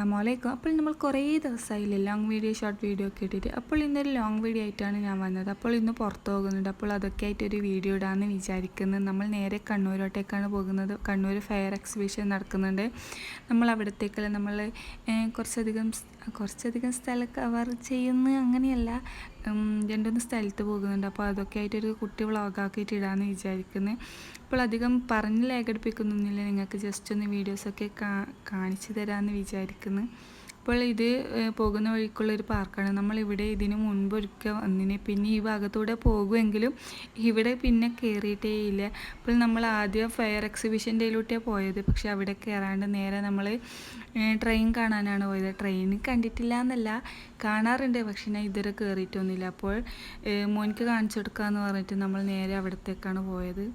അസ്സലാമലൈക്കും. അപ്പോൾ നമ്മൾ കുറേ ദിവസമായില്ലേ ലോങ് വീഡിയോ ഷോർട്ട് വീഡിയോ ഒക്കെ ഇട്ടിട്ട്. അപ്പോൾ ഇന്നൊരു ലോങ് വീഡിയോ ആയിട്ടാണ് ഞാൻ വന്നത്. അപ്പോൾ ഇന്ന് പുറത്ത് പോകുന്നുണ്ട്. അപ്പോൾ അതൊക്കെ ആയിട്ടൊരു വീഡിയോ ഇടാമെന്ന് വിചാരിക്കുന്നത്. നമ്മൾ നേരെ കണ്ണൂരോട്ടേക്കാണ് പോകുന്നത്. കണ്ണൂർ ഫെയർ എക്സിബിഷൻ നടക്കുന്നുണ്ട്. നമ്മൾ അവിടത്തേക്കല്ല, നമ്മൾ കുറച്ചധികം സ്ഥലം കവർ ചെയ്യുന്ന അങ്ങനെയല്ല, രണ്ടൊന്ന് സ്ഥലത്ത് പോകുന്നുണ്ട്. അപ്പോൾ അതൊക്കെ ആയിട്ടൊരു കുട്ടി വ്ളോഗാക്കിയിട്ട് ഇടാമെന്ന് വിചാരിക്കുന്നത്. അപ്പോൾ അധികം പറഞ്ഞ് ലേഖടിപ്പിക്കുന്നൊന്നുമില്ല, നിങ്ങൾക്ക് ജസ്റ്റ് ഒന്ന് വീഡിയോസൊക്കെ കാണിച്ചു തരാമെന്ന് വിചാരിക്കുന്നു. അപ്പോൾ ഇത് പോകുന്ന വഴിക്കുള്ളൊരു പാർക്കാണ്. നമ്മളിവിടെ ഇതിന് മുൻപ് ഒരിക്കൽ വന്നിന്, പിന്നെ ഈ ഭാഗത്തൂടെ പോകുമെങ്കിലും ഇവിടെ പിന്നെ കയറിയിട്ടേ ഇല്ല. അപ്പോൾ നമ്മൾ ആദ്യം ഫെയർ എക്സിബിഷൻ്റെയിലൂട്ടിയാണ് പോയത്. പക്ഷെ അവിടെ കയറാണ്ട് നേരെ നമ്മൾ ട്രെയിൻ കാണാനാണ് പോയത്. ട്രെയിൻ കണ്ടിട്ടില്ല എന്നല്ല, കാണാറുണ്ട്, പക്ഷെ ഞാൻ ഇതുവരെ കയറിയിട്ടൊന്നുമില്ല. അപ്പോൾ മോനിക്ക് കാണിച്ചു കൊടുക്കാമെന്ന് പറഞ്ഞിട്ട് നമ്മൾ നേരെ അവിടത്തേക്കാണ് പോയത്.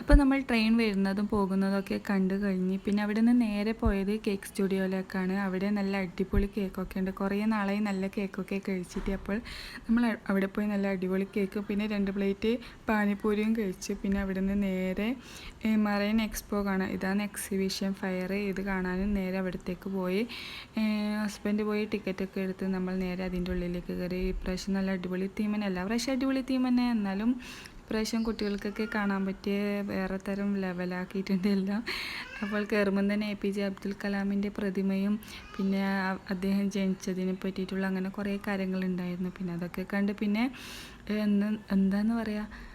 അപ്പോൾ നമ്മൾ ട്രെയിൻ വരുന്നതും പോകുന്നതൊക്കെ കണ്ടു കഴിഞ്ഞ് പിന്നെ അവിടെ നിന്ന് നേരെ പോയത് കേക്ക് സ്റ്റുഡിയോയിലേക്കാണ്. അവിടെ നല്ല അടിപൊളി കേക്കൊക്കെ ഉണ്ട്. കുറേ നാളായി നല്ല കേക്കൊക്കെ കഴിച്ചിട്ട്. അപ്പോൾ നമ്മൾ അവിടെ പോയി നല്ല അടിപൊളി കേക്ക് പിന്നെ 2 പ്ലേറ്റ് പാനിപ്പൂരിയും കഴിച്ചു. പിന്നെ അവിടെ നിന്ന് നേരെ മറൈൻ എക്സ്പോ കാണാം. ഇതാണ് എക്സിബിഷൻ ഫെയർ. ഇത് കാണാനും നേരെ അവിടത്തേക്ക് പോയി. ഹസ്ബൻഡ് പോയി ടിക്കറ്റൊക്കെ എടുത്ത് നമ്മൾ നേരെ അതിൻ്റെ ഉള്ളിലേക്ക് കയറി. ഇപ്രാവശ്യം നല്ല അടിപൊളി തീം തന്നെ, എല്ലാ പ്രാവശ്യം അടിപൊളി തീം തന്നെ, എന്നാലും ഇപ്രാവശ്യം കുട്ടികൾക്കൊക്കെ കാണാൻ പറ്റിയ വേറെ തരം ലെവലാക്കിയിട്ടുണ്ട് എല്ലാം. അപ്പോൾ കയറുമ്പം തന്നെ APJ അബ്ദുൽ കലാമിൻ്റെ പ്രതിമയും പിന്നെ അദ്ദേഹം ജനിച്ചതിനെ പറ്റിയിട്ടുള്ള അങ്ങനെ കുറേ കാര്യങ്ങളുണ്ടായിരുന്നു. പിന്നെ അതൊക്കെ കണ്ട് പിന്നെ എന്താന്ന് പറയുക,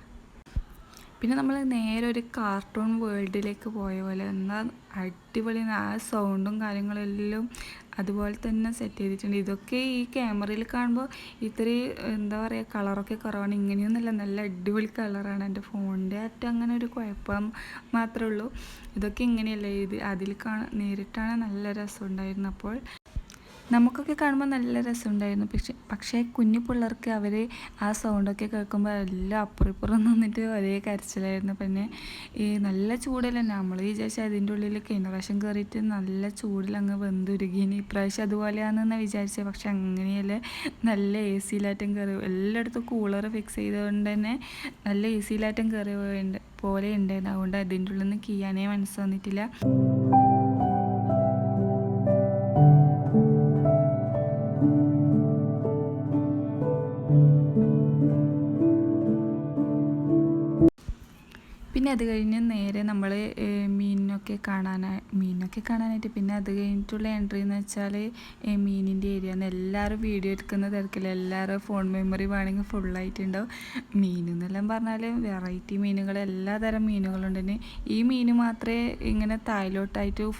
പിന്നെ നമ്മൾ നേരെ ഒരു കാർട്ടൂൺ വേൾഡിലേക്ക് പോയ പോലെ. എന്നാൽ അടിപൊളി, ആ സൗണ്ടും കാര്യങ്ങളെല്ലാം അതുപോലെ തന്നെ സെറ്റ് ചെയ്തിട്ടുണ്ട്. ഇതൊക്കെ ഈ ക്യാമറയിൽ കാണുമ്പോൾ ഇത്രയും എന്താ പറയുക, കളറൊക്കെ കുറവാണ്. ഇങ്ങനെയൊന്നുമല്ല, നല്ല അടിപൊളി കളറാണ്. എൻ്റെ ഫോണിൻ്റെ അറ്റം അങ്ങനെ ഒരു കുഴപ്പം മാത്രമേ ഉള്ളൂ. ഇതൊക്കെ ഇങ്ങനെയല്ല, ഇത് അതിൽ നേരിട്ടാണ് നല്ല രസമുണ്ടായിരുന്നു. അപ്പോൾ നമുക്കൊക്കെ കാണുമ്പോൾ നല്ല രസമുണ്ടായിരുന്നു. പക്ഷേ കുഞ്ഞു പിള്ളേർക്ക് അവർ ആ സൗണ്ടൊക്കെ കേൾക്കുമ്പോൾ എല്ലാം അപ്പുറം നിന്നിട്ട് ഒരേ കരച്ചിലായിരുന്നു. പിന്നെ ഈ നല്ല ചൂടല്ല, നമ്മൾ വിചാരിച്ചാൽ അതിൻ്റെ ഉള്ളിൽ കഴിഞ്ഞ പ്രാവശ്യം കയറിയിട്ട് നല്ല ചൂടിൽ അങ്ങ് വെന്തുരുകിന്. ഇപ്രാവശ്യം അതുപോലെയാണെന്ന് വിചാരിച്ചത്, പക്ഷെ അങ്ങനെയല്ല, നല്ല AC-ലാറ്റം കയറി. എല്ലായിടത്തും കൂളർ ഫിക്സ് ചെയ്തുകൊണ്ട് തന്നെ നല്ല AC-ലാറ്റം കയറി പോലെ ഉണ്ടായിരുന്നു. അതുകൊണ്ട് അതിൻ്റെ ഉള്ളിൽ നിന്ന് കീയാനേ മനസ്സ് വന്നിട്ടില്ല. പിന്നെ അത് കഴിഞ്ഞ് നേരെ നമ്മൾ മീനൊക്കെ കാണാനായിട്ട് പിന്നെ അത് കഴിഞ്ഞിട്ടുള്ള എൻട്രി എന്ന് വെച്ചാൽ മീനിൻ്റെ ഏരിയ ആണ്. എല്ലാവരും വീഡിയോ എടുക്കുന്ന തിരക്കില്ല, എല്ലാവരും ഫോൺ മെമ്മറി വേണമെങ്കിൽ ഫുള്ളായിട്ടുണ്ടാവും. മീൻ എന്നെല്ലാം പറഞ്ഞാൽ വെറൈറ്റി മീനുകൾ, എല്ലാ തരം മീനുകളുണ്ടെന്ന്. ഈ മീൻ മാത്രമേ ഇങ്ങനെ താഴോട്ടായിട്ട്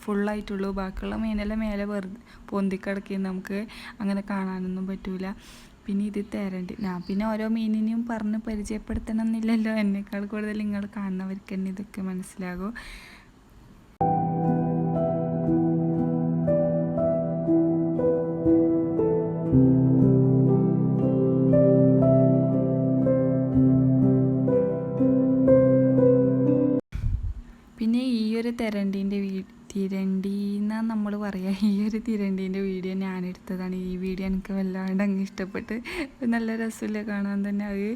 ഫുള്ളായിട്ടുള്ളൂ. ബാക്കിയുള്ള മീനെല്ലാം മേലെ പൊന്തിക്കിടക്കുകയും നമുക്ക് അങ്ങനെ കാണാനൊന്നും പറ്റൂല. പിന്നെ ഇത് തരണ്ട്, ഞാൻ പിന്നെ ഓരോ മീനിനെയും പറഞ്ഞ് പരിചയപ്പെടുത്തണം എന്നില്ലല്ലോ. എന്നേക്കാൾ കൂടുതൽ നിങ്ങൾ കാണുന്നവർക്ക് തന്നെ ഇതൊക്കെ മനസ്സിലാകും. പിന്നെ ഈ ഒരു തിരണ്ടീന്നാണ് നമ്മൾ പറയുക. ഈ ഒരു തിരണ്ടീൻ്റെ വീഡിയോ ഞാനെടുത്തതാണ്. ഈ വീഡിയോ എനിക്ക് വല്ലാണ്ട് അങ്ങ് ഇഷ്ടപ്പെട്ട്. നല്ല രസമില്ല കാണാൻ തന്നെ. അത്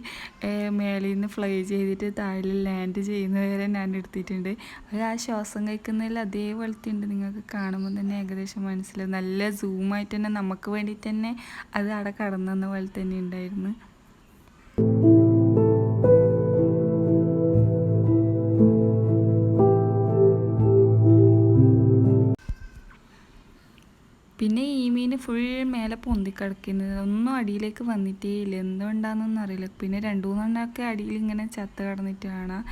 മേളിൽ നിന്ന് ഫ്ലൈ ചെയ്തിട്ട് താഴെ ലാൻഡ് ചെയ്യുന്നവരെ ഞാൻ എടുത്തിട്ടുണ്ട്. അത് ആ ശ്വാസം കഴിക്കുന്നതിൽ അതേപോലത്തെ ഉണ്ട്. നിങ്ങൾക്ക് കാണുമ്പോൾ തന്നെ ഏകദേശം മനസ്സിലാവും. നല്ല സൂമായിട്ട് തന്നെ നമുക്ക് വേണ്ടിയിട്ട് തന്നെ അത് അവിടെ കടന്നെന്ന പോലെ തന്നെ ഉണ്ടായിരുന്നു. പിന്നെ ഈ മീൻ ഫുൾ മേലെ പൊന്തിക്കിടക്കുന്നത്, ഒന്നും അടിയിലേക്ക് വന്നിട്ടേ ഇല്ല. എന്തുകൊണ്ടാണെന്നൊന്നും അറിയില്ല. പിന്നെ 2-3 എണ്ണമൊക്കെ അടിയിൽ ഇങ്ങനെ ചത്ത് കിടന്നിട്ട് കാണാം.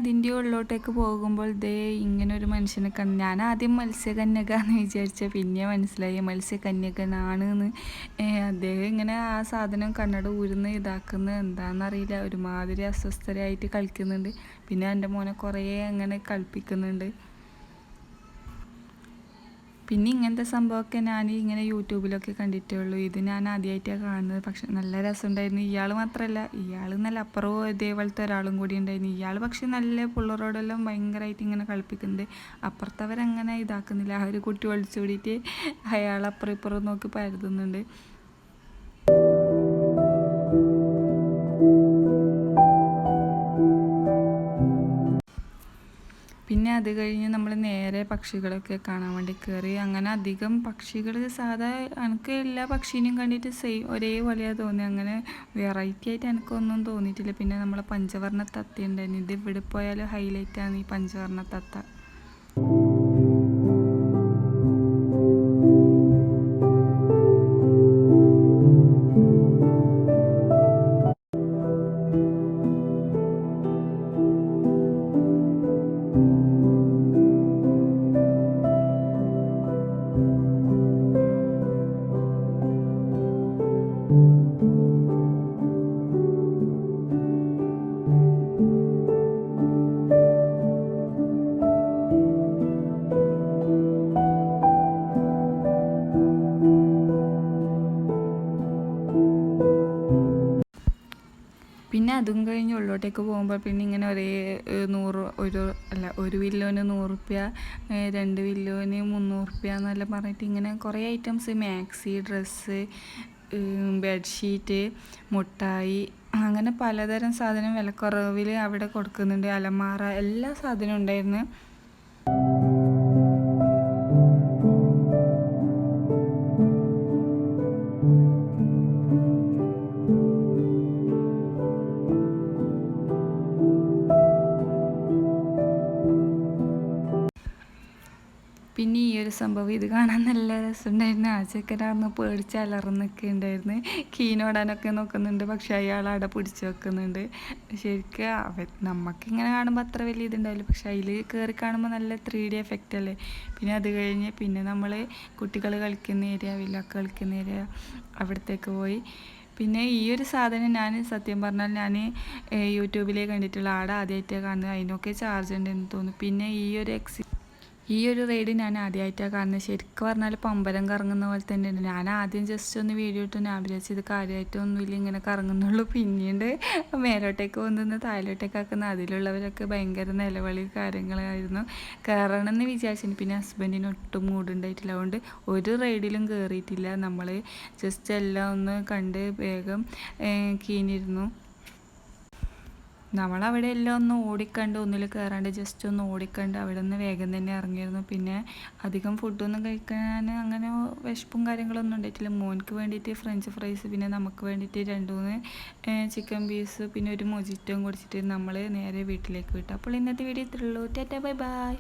അതിൻ്റെ ഉള്ളോട്ടേക്ക് പോകുമ്പോൾ ദേ ഇങ്ങനെ ഒരു മനുഷ്യനെ കണ്ടു. ഞാൻ ആദ്യം മത്സ്യകന്യക എന്ന് വിചാരിച്ച, പിന്നെ മനസ്സിലായി മത്സ്യകന്യകനാണെന്ന്. അദ്ദേഹം ഇങ്ങനെ ആ സാധനം കണ്ണട ഊരുന്ന് ഇതാക്കുന്നത് എന്താണെന്നറിയില്ല, ഒരുമാതിരി അസ്വസ്ഥരായിട്ട് കളിക്കുന്നുണ്ട്. പിന്നെ എൻ്റെ മോനെ കുറേ അങ്ങനെ കളിപ്പിക്കുന്നുണ്ട്. പിന്നെ ഇങ്ങനത്തെ സംഭവമൊക്കെ ഞാൻ ഇങ്ങനെ യൂട്യൂബിലൊക്കെ കണ്ടിട്ടേ ഉള്ളൂ. ഇത് ഞാൻ ആദ്യമായിട്ടാണ് കാണുന്നത്. പക്ഷെ നല്ല രസമുണ്ടായിരുന്നു. ഇയാൾ മാത്രമല്ല, ഇയാൾ നല്ല അപ്പുറവും ഇതേപോലത്തെ ഒരാളും കൂടി ഉണ്ടായിരുന്നു. ഇയാൾ പക്ഷെ നല്ല പിള്ളേരോടെല്ലാം ഭയങ്കരമായിട്ട് ഇങ്ങനെ കളിപ്പിക്കുന്നുണ്ട്. അപ്പുറത്തവരങ്ങനെ ഇതാക്കുന്നില്ല. ആ ഒരു കുട്ടി ഒളിച്ചോടിയിട്ട് അയാൾ അപ്പുറം ഇപ്പുറം നോക്കി പരതുന്നുണ്ട്. പിന്നെ അത് കഴിഞ്ഞ് നമ്മൾ നേരെ പക്ഷികളൊക്കെ കാണാൻ വേണ്ടി കയറി. അങ്ങനെ അധികം പക്ഷികൾ സാധാ എനിക്ക് എല്ലാ പക്ഷീനെയും കണ്ടിട്ട് ഒരേപോലെയാണ് തോന്നി. അങ്ങനെ വെറൈറ്റി ആയിട്ട് എനിക്കൊന്നും തോന്നിയിട്ടില്ല. പിന്നെ നമ്മളെ പഞ്ചവർണ്ണ തത്ത ഉണ്ടായിരുന്നു. ഇത് ഇവിടെ പോയാലും ഹൈലൈറ്റാണ് ഈ പഞ്ചവർണ്ണ തത്ത. പിന്നെ അതും കഴിഞ്ഞ് ഉള്ളോട്ടേക്ക് പോകുമ്പോൾ പിന്നെ ഇങ്ങനെ ഒരു വില്ലോന് 100 റുപ്യ, 2 വില്ലോന് 300 റുപ്യ എന്നെല്ലാം പറഞ്ഞിട്ട് ഇങ്ങനെ കുറേ ഐറ്റംസ്, മാക്സി, ഡ്രസ്സ്, ബെഡ്ഷീറ്റ്, മുട്ടായി, അങ്ങനെ പലതരം സാധനം വിലക്കുറവിൽ അവിടെ കൊടുക്കുന്നുണ്ട്. അലമാറ, എല്ലാ സാധനവും ഉണ്ടായിരുന്നു. പിന്നെ ഈ ഒരു സംഭവം, ഇത് കാണാൻ നല്ല രസമുണ്ടായിരുന്നു. ആ ചെക്കനാർന്ന് പേടിച്ച് അലർന്നൊക്കെ ഉണ്ടായിരുന്നു. കീനോടാനൊക്കെ നോക്കുന്നുണ്ട്, പക്ഷെ അയാൾ അവിടെ പിടിച്ച് വെക്കുന്നുണ്ട്. ശരിക്കും നമുക്കിങ്ങനെ കാണുമ്പോൾ അത്ര വലിയ ഇതുണ്ടാവില്ല, പക്ഷെ അതിൽ കയറി കാണുമ്പോൾ നല്ല 3D എഫക്റ്റ് അല്ലേ. പിന്നെ അത് കഴിഞ്ഞ് പിന്നെ നമ്മൾ കുട്ടികൾ കളിക്കുന്ന ഏരിയ, വില്ലൊക്കെ കളിക്കുന്ന ഏരിയ, അവിടത്തേക്ക് പോയി. പിന്നെ ഈ ഒരു സാധനം ഞാൻ സത്യം പറഞ്ഞാൽ ഞാൻ യൂട്യൂബിലേ കണ്ടിട്ടുള്ള, ആടെ ആദ്യമായിട്ടാണ് കാണുന്നത്. അതിനൊക്കെ ചാർജ് ഉണ്ടെന്ന് തോന്നുന്നു. പിന്നെ ഈ ഒരു റൈഡ് ഞാൻ ആദ്യമായിട്ടാണ് കാണുന്നത്. ശരിക്കും പറഞ്ഞാൽ പമ്പരം കറങ്ങുന്ന പോലെ തന്നെയുണ്ട്. ഞാൻ ആദ്യം ജസ്റ്റ് ഒന്ന് വീഡിയോ ഇട്ട് ഞാൻ വിചാരിച്ചു ഇത് കാര്യമായിട്ടൊന്നുമില്ല, ഇങ്ങനെ കറങ്ങുന്നുള്ളൂ. പിന്നീട് മേലോട്ടേക്ക് വന്ന് താഴോട്ടേക്കാക്കുന്ന അതിലുള്ളവരൊക്കെ ഭയങ്കര നിലവിളി കാര്യങ്ങളായിരുന്നു. കയറണമെന്ന് വിചാരിച്ചിന്, പിന്നെ ഹസ്ബൻഡിന് ഒട്ടും മൂടുണ്ടായിട്ടില്ല. അതുകൊണ്ട് ഒരു റൈഡിലും കയറിയിട്ടില്ല. നമ്മൾ ജസ്റ്റ് എല്ലാം ഒന്ന് കണ്ട് വേഗം കീഞ്ഞിരുന്നു. നമ്മളവിടെ എല്ലാം ഒന്ന് ഓടിക്കണ്ട്, ഒന്നിൽ കയറാണ്ട് ജസ്റ്റ് ഒന്ന് ഓടിക്കണ്ട് അവിടെ നിന്ന് വേഗം തന്നെ ഇറങ്ങിയിരുന്നു. പിന്നെ അധികം ഫുഡൊന്നും കഴിക്കാൻ അങ്ങനെ വിശപ്പും കാര്യങ്ങളൊന്നും ഉണ്ടായിട്ടില്ല. മോൻക്ക് വേണ്ടിയിട്ട് ഫ്രഞ്ച് ഫ്രൈസ്, പിന്നെ നമുക്ക് വേണ്ടിയിട്ട് 2-3 ചിക്കൻ പീസ്, പിന്നെ ഒരു മൊജിറ്റോയും കുടിച്ചിട്ട് നമ്മൾ നേരെ വീട്ടിലേക്ക് വിട്ടു. അപ്പോൾ ഇന്നത്തെ വീഡിയോ ഇത്രയുള്ളൂ. Tata, bye by.